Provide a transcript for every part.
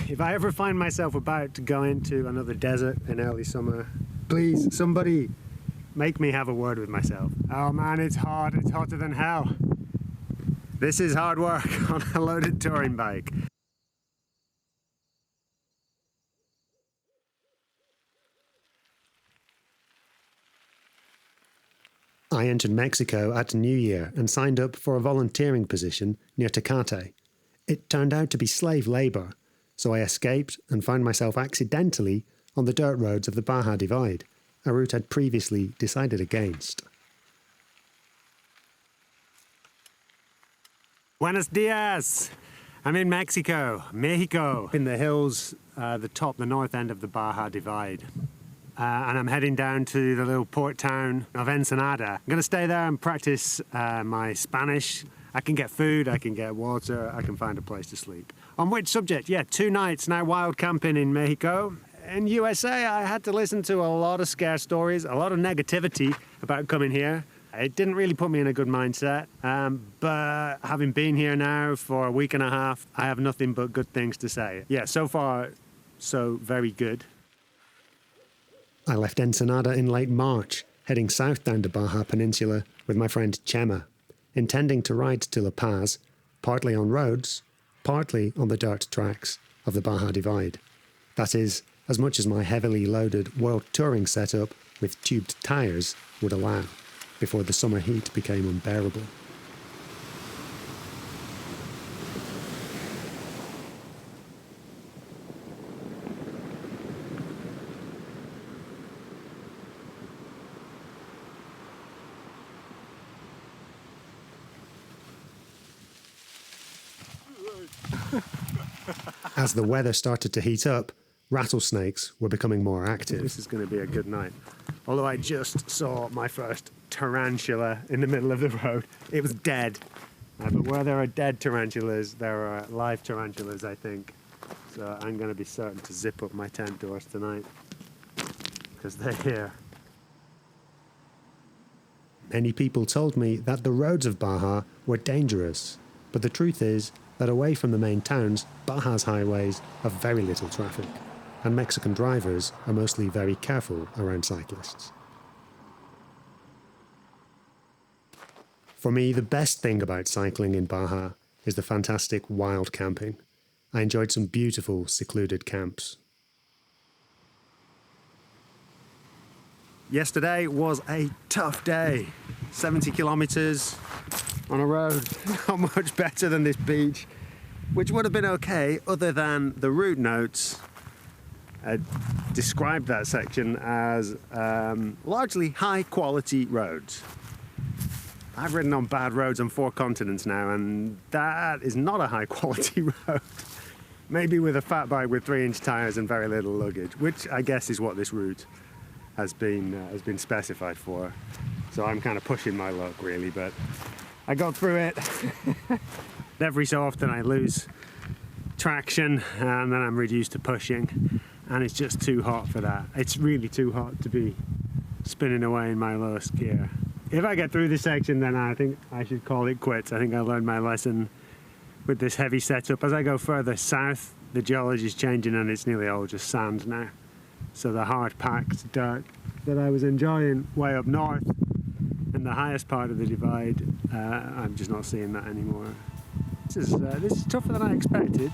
if I ever find myself about to go into another desert in early summer, please, somebody make me have a word with myself. Oh man, it's hard. It's hotter than hell. This is hard work on a loaded touring bike. I entered Mexico at New Year and signed up for a volunteering position near Tecate. It turned out to be slave labour, so I escaped and found myself accidentally on the dirt roads of the Baja Divide, a route I'd previously decided against. Buenos dias! I'm in Mexico, in the hills, the north end of the Baja Divide. And I'm heading down to the little port town of Ensenada. I'm going to stay there and practice my Spanish. I can get food, I can get water, I can find a place to sleep. On which subject, 2 nights now wild camping in Mexico. In USA, I had to listen to a lot of scare stories, a lot of negativity about coming here. It didn't really put me in a good mindset, but having been here now for a week and a half, I have nothing but good things to say. Yeah, so far, so very good. I left Ensenada in late March, heading south down the Baja Peninsula with my friend Chema, intending to ride to La Paz, partly on roads, partly on the dirt tracks of the Baja Divide. That is, as much as my heavily loaded world touring setup with tubed tyres would allow, before the summer heat became unbearable. As the weather started to heat up, rattlesnakes were becoming more active. This is going to be a good night. Although I just saw my first tarantula in the middle of the road. It was dead. But where there are dead tarantulas, there are live tarantulas, I think. So I'm going to be certain to zip up my tent doors tonight, because they're here. Many people told me that the roads of Baja were dangerous, but the truth is that away from the main towns, Baja's highways have very little traffic, and Mexican drivers are mostly very careful around cyclists. For me, the best thing about cycling in Baja is the fantastic wild camping. I enjoyed some beautiful, secluded camps. Yesterday was a tough day. 70 kilometers on a road, not much better than this beach, which would have been okay other than the route notes described that section as largely high quality roads. I've ridden on bad roads on 4 continents now, and that is not a high quality road. Maybe with a fat bike with 3-inch tyres and very little luggage, which I guess is what this route has been specified for. So I'm kind of pushing my luck really, but I got through it. Every so often I lose traction and then I'm reduced to pushing, and it's just too hot for that. It's really too hot to be spinning away in my lowest gear. If I get through this section, then I think I should call it quits. I think I learned my lesson with this heavy setup. As I go further south, the geology is changing and it's nearly all just sand now. So the hard packed dirt that I was enjoying way up north in the highest part of the divide, I'm just not seeing that anymore. This is tougher than I expected.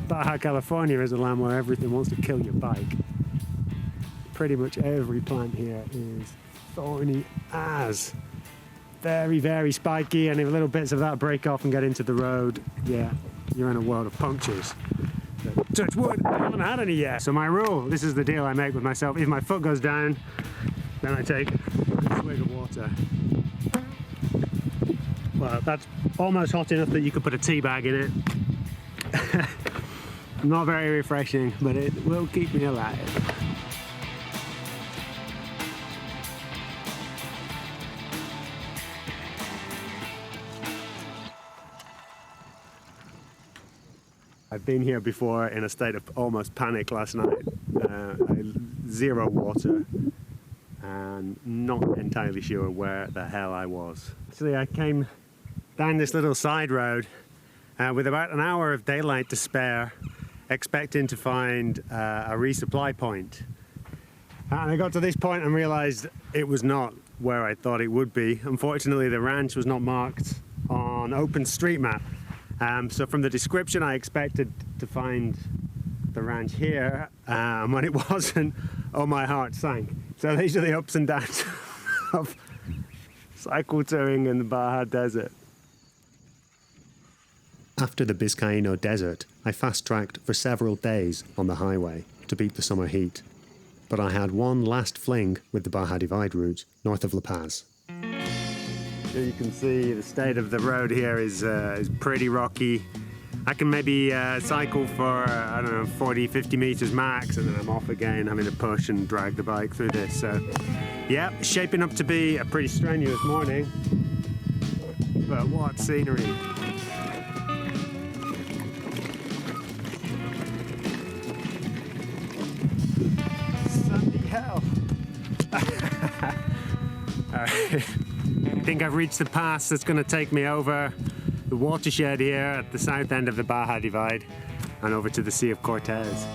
Baja California is a land where everything wants to kill your bike. Pretty much every plant here is thorny as. Very, very spiky, and if little bits of that break off and get into the road, yeah, you're in a world of punctures. But touch wood, I haven't had any yet. So my rule, this is the deal I make with myself, if my foot goes down, then I take a swig of water. Well, that's almost hot enough that you could put a tea bag in it. Not very refreshing, but it will keep me alive. I've been here before in a state of almost panic last night. Zero water and not entirely sure where the hell I was. Actually, I came down this little side road with about an hour of daylight to spare, expecting to find a resupply point. And I got to this point and realized it was not where I thought it would be. Unfortunately, the ranch was not marked on OpenStreetMap. So from the description, I expected to find the ranch here, and when it wasn't, oh, my heart sank. So these are the ups and downs of cycle touring in the Baja Desert. After the Vizcaíno Desert, I fast-tracked for several days on the highway to beat the summer heat. But I had one last fling with the Baja Divide route north of La Paz. Here you can see the state of the road here is pretty rocky. I can maybe cycle for, I don't know, 40, 50 meters max, and then I'm off again, having to push and drag the bike through this. So, yeah, shaping up to be a pretty strenuous morning. But what scenery. Sunny hell. Alright. I think I've reached the pass that's going to take me over the watershed here at the south end of the Baja Divide and over to the Sea of Cortez.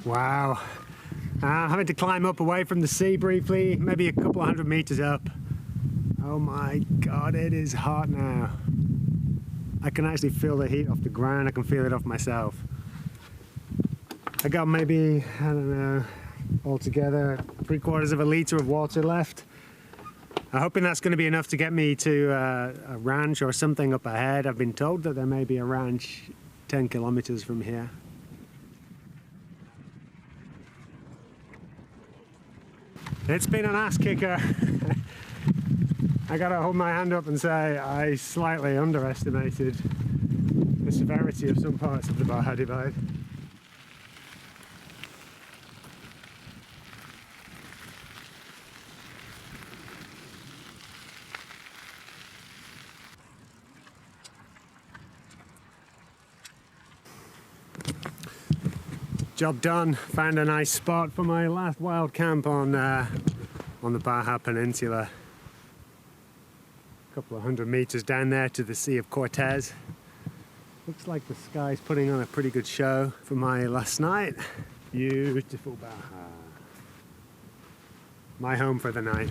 Wow, having to climb up away from the sea briefly, maybe a couple of 100 meters up. Oh my God, it is hot now. I can actually feel the heat off the ground, I can feel it off myself. I got maybe, I don't know, altogether 3/4 of a liter of water left. I'm hoping that's going to be enough to get me to a ranch or something up ahead. I've been told that there may be a ranch 10 kilometers from here. It's been an ass kicker. I gotta hold my hand up and say I slightly underestimated the severity of some parts of the Baja Divide. Job done. Found a nice spot for my last wild camp on the Baja Peninsula. A couple of 100 meters down there to the Sea of Cortez. Looks like the sky's putting on a pretty good show for my last night. Beautiful Baja. My home for the night.